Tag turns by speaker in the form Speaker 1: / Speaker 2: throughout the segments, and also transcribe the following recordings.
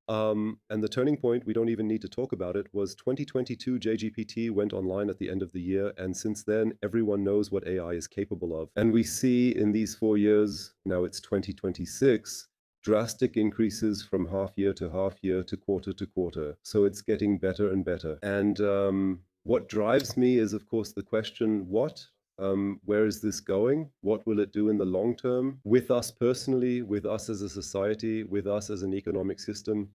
Speaker 1: And the turning point, we don't even need to talk about it, was 2022 JGPT went online at the end of the year. And since then, everyone knows what AI is capable of. And we see in these 4 years, now it's 2026, drastic increases from half year to quarter to quarter. So it's getting better and better. And what drives me is, of course, the question, what? Where is this going? What will it do in the long term with us personally, with us as a society, with us as an economic system?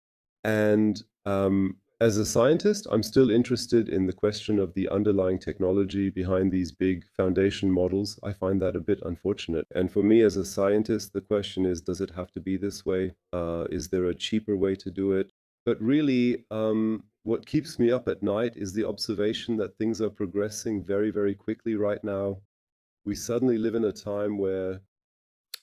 Speaker 1: And as a scientist, I'm still interested in the question of the underlying technology behind these big foundation models. I find that a bit unfortunate. And for me as a scientist, the question is, does it have to be this way? Is there a cheaper way to do it? But really, what keeps me up at night is the observation that things are progressing very, very quickly right now. We suddenly live in a time where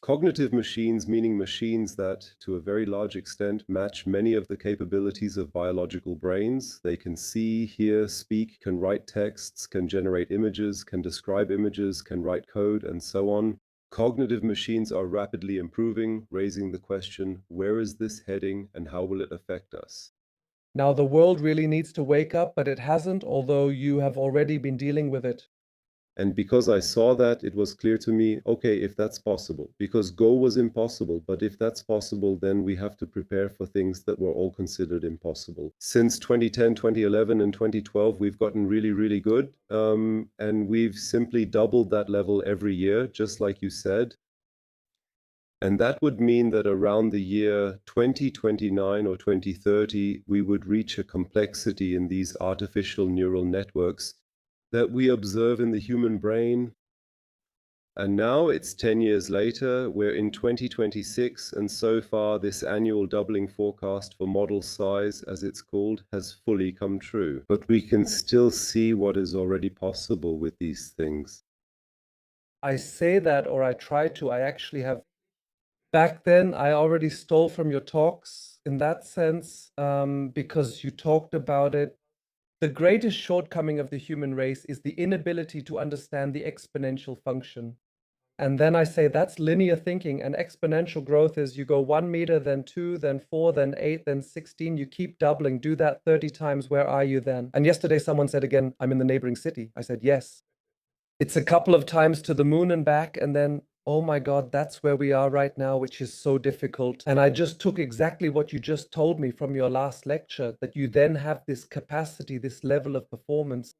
Speaker 1: cognitive machines, meaning machines that, to a very large extent, match many of the capabilities of biological brains. They can see, hear, speak, can write texts, can generate images, can describe images, can write code, and so on. Cognitive machines are rapidly improving, raising the question, where is this heading and how will it affect us?
Speaker 2: Now, the world really needs to wake up, but it hasn't, although you have already been dealing with it.
Speaker 1: And because I saw that, it was clear to me, okay, if that's possible, because Go was impossible, but if that's possible, then we have to prepare for things that were all considered impossible. Since 2010, 2011, and 2012, we've gotten really, really good. And we've simply doubled that level every year, just like you said. And that would mean that around the year 2029 or 2030, we would reach a complexity in these artificial neural networks that we observe in the human brain. And now it's 10 years later, we're in 2026, and so far this annual doubling forecast for model size, as it's called, has fully come true. But we can still see what is already possible with these things.
Speaker 2: I say that, or I try to. I actually have. Back then, I already stole from your talks in that sense, because you talked about it. The greatest shortcoming of the human race is the inability to understand the exponential function. And then I say that's linear thinking, and exponential growth is you go 1 meter, then 2, then 4, then 8, then 16. You keep doubling. Do that 30 times. Where are you then? And yesterday, someone said again, I'm in the neighboring city. I said, yes. It's a couple of times to the moon and back, and then, oh my God, that's where we are right now, which is so difficult. And I just took exactly what you just told me from your last lecture, that you then have this capacity, this level of performance